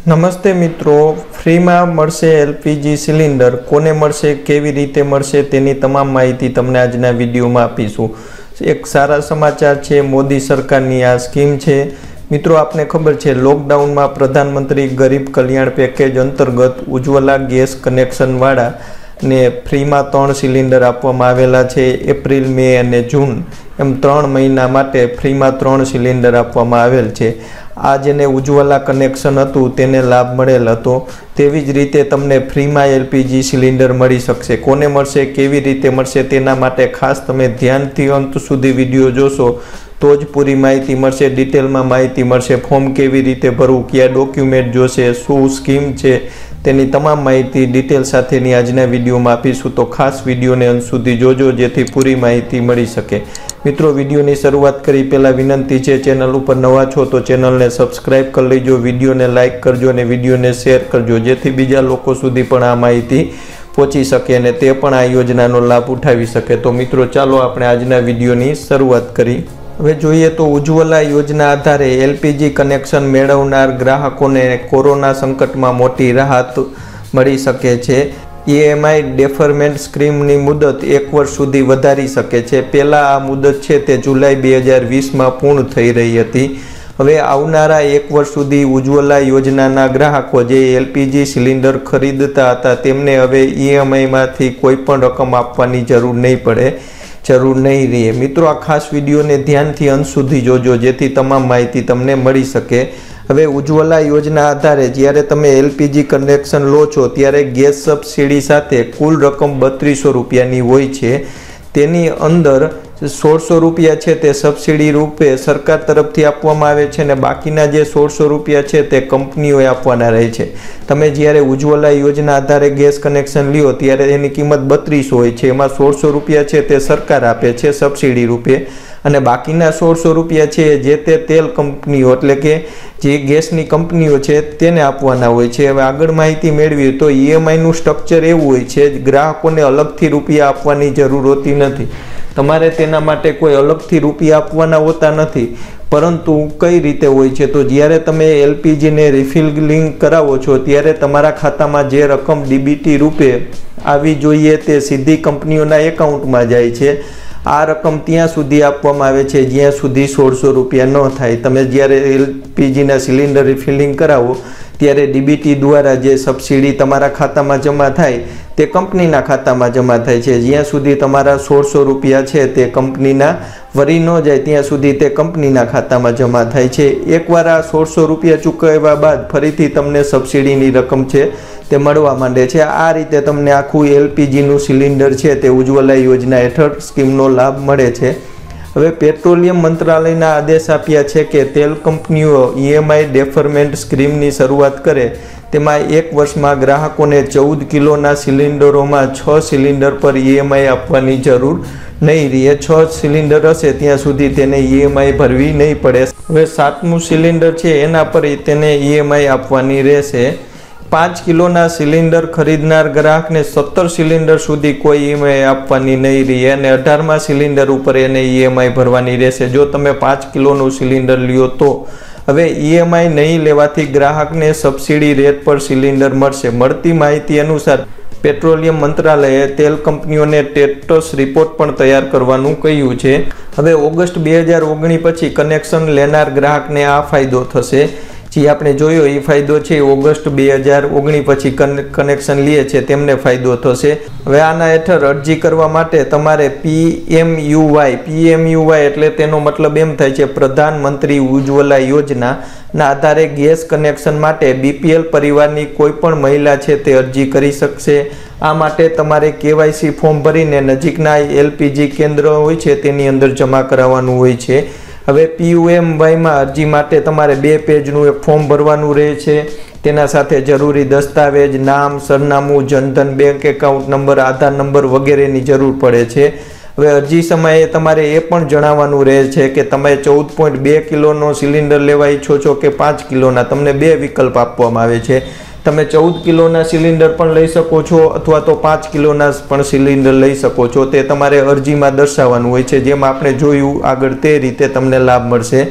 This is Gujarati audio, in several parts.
નમસ્તે મિત્રો, ફ્રીમાં મળશે એલપીજી સિલિન્ડર. કોને મળશે, કેવી રીતે મળશે તેની તમામ માહિતી તમને આજના વિડીયોમાં આપીશું. એક સારા સમાચાર છે, મોદી સરકારની આ સ્કીમ છે. મિત્રો, આપને ખબર છે લોકડાઉનમાં પ્રધાનમંત્રી ગરીબ કલ્યાણ પેકેજ અંતર્ગત ઉજ્જવલા ગેસ કનેક્શનવાળા ને ફ્રીમાં 3 સિલિન્ડર આપવામાં આવેલા છે. એપ્રિલ, મે અને જૂન એમ 3 મહિના માટે ફ્રીમાં 3 સિલિન્ડર આપવામાં આવેલ છે. આ જેને ઉજ્જવલા કનેક્શન હતું તેને લાભ મળેલ હતો. તેવી જ રીતે તમને ફ્રીમાં એલપીજી સિલિન્ડર મળી શકશે. કોને મળશે, કેવી રીતે મળશે તેના માટે ખાસ તમે ધ્યાનથી અંત સુધી વિડીયો જોશો તો જ પૂરી માહિતી મળશે, ડિટેલમાં માહિતી મળશે. ફોર્મ કેવી રીતે ભરવું, કયા ડોક્યુમેન્ટ જોશે, શું સ્કીમ છે તેની તમામ માહિતી ડિટેલ સાથેની આજના વિડીયોમાં આપીશું. તો ખાસ વિડીયોને અંત સુધી જોજો જેથી પૂરી માહિતી મળી શકે. મિત્રો, વિડીયોની શરૂઆત કરી પહેલાં વિનંતી છે, ચેનલ ઉપર નવા છો તો ચેનલને સબસ્ક્રાઈબ કરી લેજો, વિડીયોને લાઇક કરજો અને વિડીયોને શેર કરજો જેથી બીજા લોકો સુધી પણ આ માહિતી પહોંચી શકે અને તે પણ આ યોજનાનો લાભ ઉઠાવી શકે. તો મિત્રો, ચાલો આપણે આજના વિડીયોની શરૂઆત કરી. હવે જોઈએ તો ઉજ્જવલા યોજના આધારે એલપીજી કનેક્શન મેળવનાર ગ્રાહકોને કોરોના સંકટમાં મોટી રાહત મળી શકે છે. PMUY ડેફરમેન્ટ સ્કીમની મુદત 1 વર્ષ સુધી વધારી શકે છે. પહેલાં આ મુદત છે તે જુલાઈ 2020માં પૂર્ણ થઈ રહી હતી. હવે આવનારા 1 વર્ષ સુધી ઉજ્જવલા યોજનાના ગ્રાહકો જે એલપીજી સિલિન્ડર ખરીદતા હતા તેમને હવે EMIમાંથી કોઈ પણ રકમ આપવાની જરૂર નહીં રહે. મિત્રો, આ ખાસ વિડીયોને ધ્યાનથી અંત સુધી જોજો જેથી તમામ માહિતી તમને મળી શકે. હવે ઉજ્જવલા યોજના આધારે જ્યારે તમે એલપીજી કનેક્શન લો છો ત્યારે ગેસ સબસિડી સાથે કુલ રકમ 3200 રૂપિયાની હોય છે. તેની અંદર 1600 રૂપિયા છે તે સબસિડી રૂપે સરકાર તરફથી આપવામાં આવે છે અને બાકીના જે 1600 રૂપિયા છે તે કંપનીઓએ આપવાના રહે છે. તમે જ્યારે ઉજ્જવલા યોજના આધારે ગેસ કનેક્શન લ્યો ત્યારે એની કિંમત 3200 હોય છે. એમાં 1600 રૂપિયા છે તે સરકાર આપે છે સબસિડી રૂપે અને બાકીના 1600 રૂપિયા છે જે તે તેલ કંપનીઓ એટલે કે જે ગેસની કંપનીઓ છે તેને આપવાના હોય છે. હવે આગળ માહિતી મેળવીએ તો EMIનું સ્ટ્રક્ચર એવું હોય છે, ગ્રાહકોને અલગથી રૂપિયા આપવાની જરૂર હોતી નથી. તમારે તેના માટે કોઈ અલગથી રૂપિયા આપવાના હોતા નથી. પરંતુ કઈ રીતે હોય છે તો જ્યારે તમે એલપીજીને રિફિલિંગ કરાવો છો ત્યારે તમારા ખાતામાં જે રકમ ડીબીટી રૂપે આવી જોઈએ તે સીધી કંપનીઓના એકાઉન્ટમાં જાય છે. આ રકમ ત્યાં સુધી આપવામાં આવે છે જ્યાં સુધી 1600 રૂપિયા ન થાય. તમે જ્યારે એલપીજીના સિલિન્ડર રિફિલિંગ કરાવો ત્યારે ડીબીટી દ્વારા જે સબસિડી તમારા ખાતામાં જમા થાય તે કંપનીના ખાતામાં જમા થાય છે. જ્યાં સુધી તમારા 1600 રૂપિયા છે તે કંપનીના વરી ન જાય ત્યાં સુધી તે કંપનીના ખાતામાં જમા થાય છે. એકવાર આ 1600 રૂપિયા ચૂકવ્યા બાદ ફરીથી તમને સબસિડીની રકમ છે તે મળવા માંડે છે. આ રીતે તમને આખું એલપીજીનું સિલિન્ડર છે તે ઉજ્જવલા યોજના હેઠળ સ્કીમનો લાભ મળે છે. હવે પેટ્રોલિયમ મંત્રાલયના આદેશ આપ્યા છે કે તેલ કંપનીઓ EMI ડેફરમેન્ટ સ્કીમની શરૂઆત કરે તેમાં 1 વર્ષમાં ગ્રાહકોને 14 કિલોના સિલિન્ડરોમાં 6 સિલિન્ડર પર EMI આપવાની જરૂર નહીં રહે. 6 સિલિન્ડર હશે ત્યાં સુધી તેને EMI ભરવી નહીં પડે. હવે 7મું સિલિન્ડર છે એના પર તેને EMI આપવાની રહેશે. 5 કિલોના સિલિન્ડર ખરીદનાર ગ્રાહકને 17 સિલિન્ડર સુધી કોઈ EMI આપવાની નહીં રહે અને 18મા સિલિન્ડર ઉપર એને EMI ભરવાની રહેશે જો તમે 5 કિલોનું સિલિન્ડર લ્યો તો. હવે EMI નહીં લેવાથી ગ્રાહકને સબસિડી રેટ પર સિલિન્ડર મળશે. મળતી માહિતી અનુસાર પેટ્રોલિયમ મંત્રાલયે તેલ કંપનીઓને સ્ટેટસ રિપોર્ટ પણ તૈયાર કરવાનું કહ્યું છે. હવે ઓગસ્ટ 2019 પછી કનેક્શન લેનાર ગ્રાહકને આ ફાયદો થશે. જે આપણે જોયો એ ફાયદો છે ઓગસ્ટ 2019 પછી કનેક્શન લે છે તેમને ફાયદો થશે. હવે આના હેઠળ અરજી કરવા માટે તમારે PMUY એટલે તેનો મતલબ એમ થાય છે પ્રધાનમંત્રી ઉજ્જવલા યોજનાના આધારે ગેસ કનેક્શન માટે BPL પરિવારની કોઈ પણ મહિલા છે તે અરજી કરી શકશે. આ માટે તમારે KYC ફોર્મ ભરીને નજીકના LPG કેન્દ્ર હોય છે તેની અંદર જમા કરાવવાનું હોય છે. હવે PMUYમાં અરજી માટે તમારે 2 પેજનું એક ફોર્મ ભરવાનું રહે છે. તેના સાથે જરૂરી દસ્તાવેજ, નામ, સરનામું, જનધન બેંક એકાઉન્ટ નંબર, આધાર નંબર વગેરેની જરૂર પડે છે. હવે અરજી સમયે તમારે એ પણ જણાવવાનું રહે છે કે તમે 14.2 કિલોનો સિલિન્ડર લેવા ઈચ્છો છો કે 5 કિલોના. તમને 2 વિકલ્પ આપવામાં આવે છે. તમે 14 કિલોના સિલિન્ડર પણ લઈ શકો છો અથવા તો 5 કિલોના પણ સિલિન્ડર લઈ શકો છો. તે તમારે અરજીમાં દર્શાવવાનું હોય છે. જેમ આપણે જોયું આગળ તે રીતે તમને લાભ મળશે.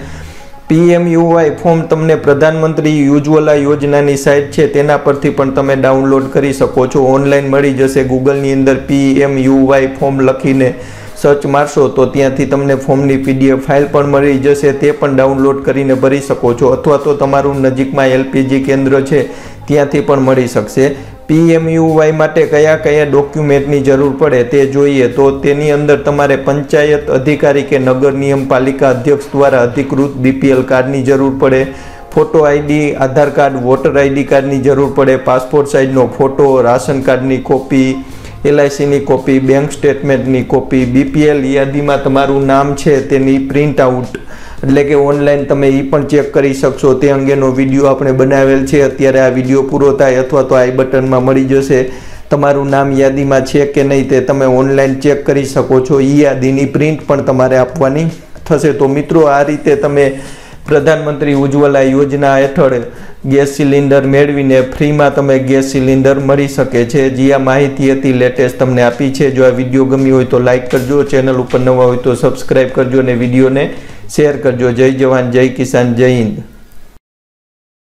PMUY ફોર્મ તમને પ્રધાનમંત્રી ઉજ્જવલા યોજનાની સાઇટ છે તેના પરથી પણ તમે ડાઉનલોડ કરી શકો છો. ઓનલાઈન મળી જશે. ગૂગલની અંદર PMUY ફોર્મ લખીને સર્ચ મારશો તો ત્યાંથી તમને ફોર્મની PDF ફાઇલ પણ મળી જશે. તે પણ ડાઉનલોડ કરીને ભરી શકો છો, અથવા તો તમારું નજીકમાં LPG કેન્દ્ર છે ત્યાંથી પણ મળી શકશે. PMUY માટે કયા કયા ડોક્યુમેન્ટની જરૂર પડે તે જોઈએ તો તેની અંદર તમારે પંચાયત અધિકારી કે નગર નિયમપાલિકા અધ્યક્ષ દ્વારા અધિકૃત BPL કાર્ડની જરૂર પડે, photo ID, Aadhaar card, voter ID કાર્ડની જરૂર પડે, પાસપોર્ટ સાઇઝનો ફોટો, રાશન કાર્ડની કોપી, LICની કોપી, બેંક સ્ટેટમેન્ટની કોપી, BPL યાદીમાં તમારું નામ છે તેની પ્રિન્ટ આઉટ, એટલે કે ઓનલાઈન તમે એ પણ ચેક કરી શકશો. તે અંગેનો વિડીયો આપણે બનાવેલ છે. અત્યારે આ વિડીયો પૂરો થાય અથવા તો આઈ બટનમાં મળી જશે. તમારું નામ યાદીમાં છે કે નહીં તે તમે ઓનલાઈન ચેક કરી શકો છો. એ યાદીની પ્રિન્ટ પણ તમારે આપવાની થશે. તો મિત્રો, આ રીતે તમે પ્રધાનમંત્રી ઉજ્જવલા યોજના હેઠળ ગેસ સિલિન્ડર મેળવીને ફ્રીમાં તમે ગેસ સિલિન્ડર મળી શકે છે. જે આ માહિતી હતી લેટેસ્ટ તમને આપી છે. જો આ વિડીયો ગમ્યો હોય તો લાઇક કરજો, ચેનલ ઉપર નવા હોય તો સબસ્ક્રાઈબ કરજો અને વિડીયોને શેર કરજો. જય જવાન, જય કિસાન, જય હિન્દ.